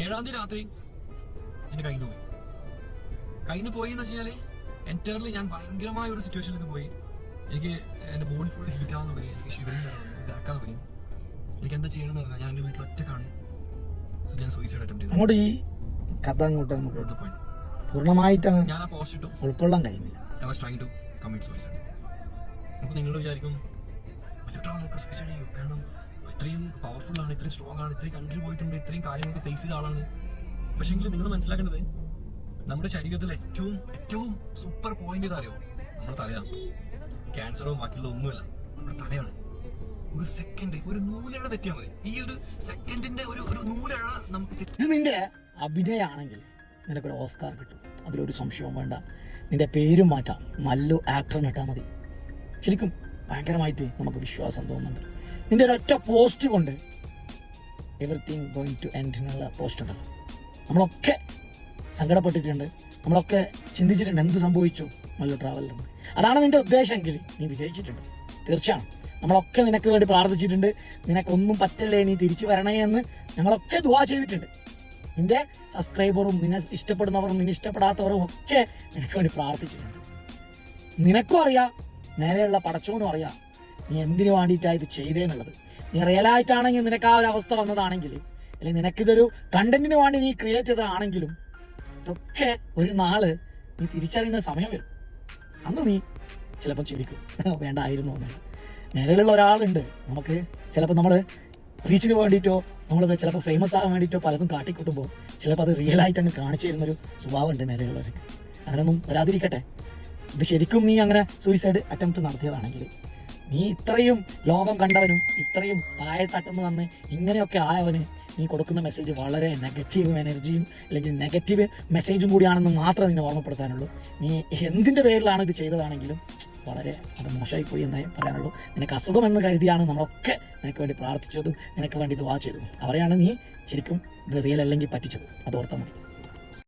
7-ാം തീയതി രാത്രി എന്റെ കയ്യിൽ നിന്ന് പോയി എന്ന് വെച്ചാല് എൻറ്റയർലി ഞാൻ ഭയങ്കരമായ ഒരു സിറ്റുവേഷനിലേക്ക് പോയി. എനിക്ക് എന്റെ ബോഡി ഫുൾ ഹീറ്റ് ആവാൻ തുടങ്ങി, എനിക്ക് ഷിവറിങ് ഇതാക്കാൻ തുടങ്ങി. എനിക്ക് എന്താ ചെയ്യണമെന്ന് പറഞ്ഞാൽ ഞാൻ എന്റെ വീട്ടിൽ ഒറ്റക്കാണ്. സോ ഞാൻ സൂയിസൈഡ് അറ്റംപ്റ്റ് ചെയ്തു. അങ്ങോട്ട് ഈ കഥ അങ്ങോട്ട് നമുക്ക് പൂർണ്ണമായിട്ട് ഞാൻ ആ പോസ്റ്റ് ഇട്ടു, ഉൾക്കൊള്ളാൻ കഴിയുന്നില്ല. I was trying to commit suicide. അപ്പോൾ നിങ്ങൾ വിചാരിക്കും നമുക്ക് സൂയിസൈഡ് ചെയ്യും, കാരണം ഇത്രയും പവർഫുൾ ആണ്, ഇത്രയും സ്ട്രോങ് ആണ്, ഇത്രയും കൺട്രി പോയിട്ടുണ്ട്, ഇത്രയും കാര്യങ്ങൾക്ക് ഫേസ് ചെയ്ത ആളാണ്. പക്ഷെങ്കിൽ നിങ്ങൾ മനസ്സിലാക്കേണ്ടത് നമ്മുടെ ശരീരത്തിൽ ഏറ്റവും സൂപ്പർ പോയിന്റ് ഇതാ അറിയോ? നമ്മുടെ തലയാണ്. ക്യാൻസറോ ബാക്കിയുള്ള ഒന്നുമല്ല, നമ്മുടെ തലയാണ്. ഒരു സെക്കൻഡ്, ഒരു നൂലഴ തെറ്റിയാൽ മതി. ഈ ഒരു സെക്കൻഡിന്റെ ഒരു നൂലഴ നമുക്ക് ഇത് നിന്റെ അഭിനയാണെങ്കിൽ നിനക്കൊരു ഓസ്കാർ കിട്ടും, അതിലൊരു സംശയവും വേണ്ട. നിന്റെ പേരും മാറ്റാം, മല്ലു ആക്ടറിന് ഇട്ടാൽ മതി. ശരിക്കും ഭയങ്കരമായിട്ട് നമുക്ക് വിശ്വാസം തോന്നുന്നുണ്ട്. നിന്റെ ഒരൊറ്റ പോസ്റ്റ് കൊണ്ട് എവറിത്തിങ് ഗോയിങ് ടു എൻഡ് എന്നുള്ള പോസ്റ്റ് ഉണ്ടല്ലോ, നമ്മളൊക്കെ സങ്കടപ്പെട്ടിട്ടുണ്ട്, നമ്മളൊക്കെ ചിന്തിച്ചിട്ടുണ്ട് എന്ത് സംഭവിച്ചു മല്ലു ട്രാവലറിന്. അതാണ് നിന്റെ ഉദ്ദേശമെങ്കിൽ നീ വിജയിച്ചിട്ടുണ്ട് തീർച്ചയാണ്. നമ്മളൊക്കെ നിനക്ക് വേണ്ടി പ്രാർത്ഥിച്ചിട്ടുണ്ട്, നിനക്കൊന്നും പറ്റല്ലേ, നീ തിരിച്ചു വരണേ എന്ന് ഞങ്ങളൊക്കെ ദുആ ചെയ്തിട്ടുണ്ട്. നിന്റെ സബ്സ്ക്രൈബറും നിന്നെ ഇഷ്ടപ്പെടുന്നവരും നിന്നെ ഇഷ്ടപ്പെടാത്തവരും ഒക്കെ നിനക്ക് വേണ്ടി പ്രാർത്ഥിച്ചിട്ടുണ്ട്. നിനക്കും അറിയാം, നേരെയുള്ള പടച്ചോനും അറിയാം നീ എന്തിനു വേണ്ടിയിട്ടാണ് ഇത് ചെയ്തേന്നുള്ളത്. നീ റിയലായിട്ടാണെങ്കിൽ നിനക്ക് ആ ഒരു അവസ്ഥ വന്നതാണെങ്കിൽ, അല്ലെങ്കിൽ നിനക്കിതൊരു കണ്ടന്റിന് വേണ്ടി നീ ക്രിയേറ്റ് ചെയ്തതാണെങ്കിലും, ഇതൊക്കെ ഒരു നാള് നീ തിരിച്ചറിയുന്ന സമയം വരും. അന്ന് നീ ചിലപ്പോൾ ചിരിക്കും വേണ്ടായിരുന്നു എന്നുള്ളത്. നേരെയുള്ള ഒരാളുണ്ട്, നമുക്ക് ചിലപ്പോൾ നമ്മൾ റീച്ചിന് വേണ്ടിയിട്ടോ നമ്മൾ ചിലപ്പോൾ ഫേമസ് ആകാൻ വേണ്ടിയിട്ടോ പലതും കാട്ടിക്കൂട്ടുമ്പോൾ ചിലപ്പോൾ അത് റിയലായിട്ട് അങ്ങ് കാണിച്ചു തരുന്നൊരു സ്വഭാവമുണ്ട് നേരെയുള്ളവർക്ക്. അങ്ങനെയൊന്നും വരാതിരിക്കട്ടെ. ഇത് ശരിക്കും നീ അങ്ങനെ സൂയിസൈഡ് അറ്റംപ്റ്റ് നടത്തിയതാണെങ്കിൽ, നീ ഇത്രയും ലോകം കണ്ടവനും ഇത്രയും താഴെത്തട്ടുന്ന വന്ന് ഇങ്ങനെയൊക്കെ ആയവന് നീ കൊടുക്കുന്ന മെസ്സേജ് വളരെ നെഗറ്റീവ് എനർജിയും അല്ലെങ്കിൽ നെഗറ്റീവ് മെസ്സേജും കൂടിയാണെന്ന് മാത്രമേ നിന്നെ ഓർമ്മപ്പെടുത്താനുള്ളൂ. നീ എന്തിൻ്റെ പേരിലാണ് ഇത് ചെയ്തതാണെങ്കിലും വളരെ അത് മോശമായിപ്പോയി എന്നേ പറയാനുള്ളൂ. നിനക്ക് അസുഖമെന്ന് കരുതിയാണ് നമ്മളൊക്കെ നിനക്ക് വേണ്ടി പ്രാർത്ഥിച്ചതും നിനക്ക് വേണ്ടി ദുആ ചെയ്തതും. അവരെയാണ് നീ ശരിക്കും ഇത് റിയൽ അല്ലെങ്കിൽ പറ്റിച്ചത്. അത് ഓർത്താൽ മതി.